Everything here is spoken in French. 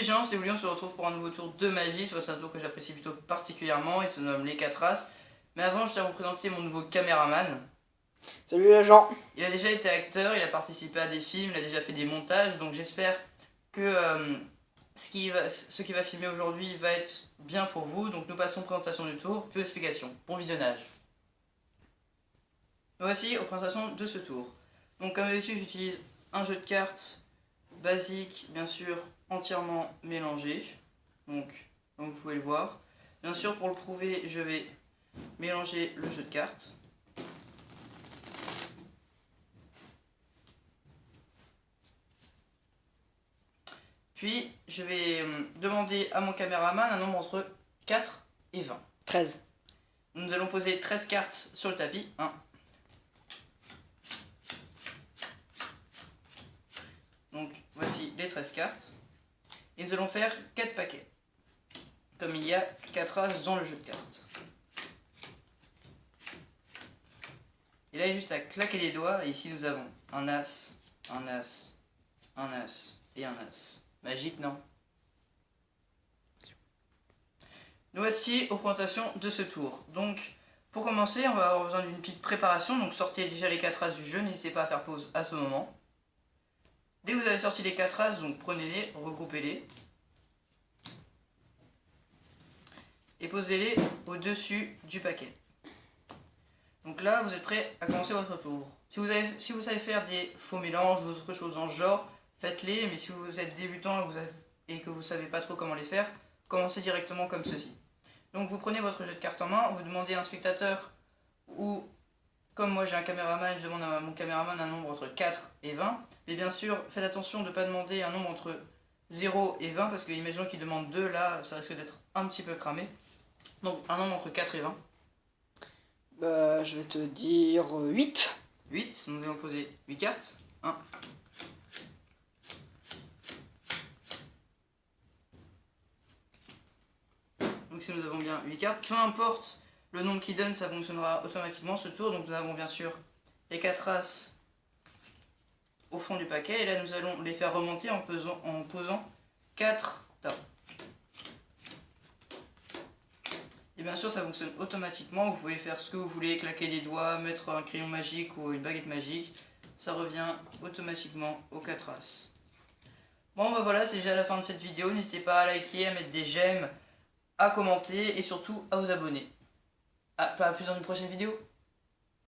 gens, c'est Oulian, on se retrouve pour un nouveau tour de magie. C'est un tour que j'apprécie plutôt particulièrement, il se nomme les 4 As. Mais avant, je tiens à vous présenter mon nouveau caméraman. Salut les gens. Il a déjà été acteur, il a participé à des films, il a déjà fait des montages, donc j'espère que ce qui va filmer aujourd'hui va être bien pour vous. Donc nous passons présentation du tour, puis explication. Bon visionnage. Nous voici aux présentations de ce tour. Donc comme d'habitude, j'utilise un jeu de cartes basique, bien sûr, entièrement mélangé. Donc, comme vous pouvez le voir. Bien sûr, pour le prouver, je vais mélanger le jeu de cartes. Puis, je vais demander à mon caméraman un nombre entre 4 et 20. 13. Nous allons poser 13 cartes sur le tapis. 1. Donc, voici les 13 cartes. Et nous allons faire 4 paquets. Comme il y a 4 As dans le jeu de cartes. Et là, il y a juste à claquer les doigts. Et ici, nous avons un As, un As, un As et un As. Magique, non? Nous voici aux présentations de ce tour. Donc, pour commencer, on va avoir besoin d'une petite préparation. Donc, sortez déjà les 4 As du jeu. N'hésitez pas à faire pause à ce moment. Dès que vous avez sorti les 4 As, donc prenez-les, regroupez-les. Et posez-les au-dessus du paquet. Donc là, vous êtes prêts à commencer votre tour. Si vous savez faire des faux mélanges ou autre chose dans ce genre, faites-les. Mais si vous êtes débutant et que vous ne savez pas trop comment les faire, commencez directement comme ceci. Donc vous prenez votre jeu de cartes en main, vous demandez à un spectateur ou, comme moi j'ai un caméraman, je demande à mon caméraman un nombre entre 4 et 20. Mais bien sûr, faites attention de ne pas demander un nombre entre 0 et 20 parce que imaginons qu'il demande 2, là ça risque d'être un petit peu cramé. Donc un nombre entre 4 et 20. Je vais te dire 8. 8, nous allons poser 8 cartes. 1. Donc si nous avons bien 8 cartes, peu importe le nombre qu'il donne, ça fonctionnera automatiquement ce tour. Donc nous avons bien sûr les 4 As au fond du paquet. Et là nous allons les faire remonter en posant 4 tas. Et bien sûr ça fonctionne automatiquement, vous pouvez faire ce que vous voulez, claquer des doigts, mettre un crayon magique ou une baguette magique. Ça revient automatiquement aux 4 As. Bon voilà, c'est déjà la fin de cette vidéo. N'hésitez pas à liker, à mettre des j'aime, à commenter et surtout à vous abonner. À plus dans une prochaine vidéo.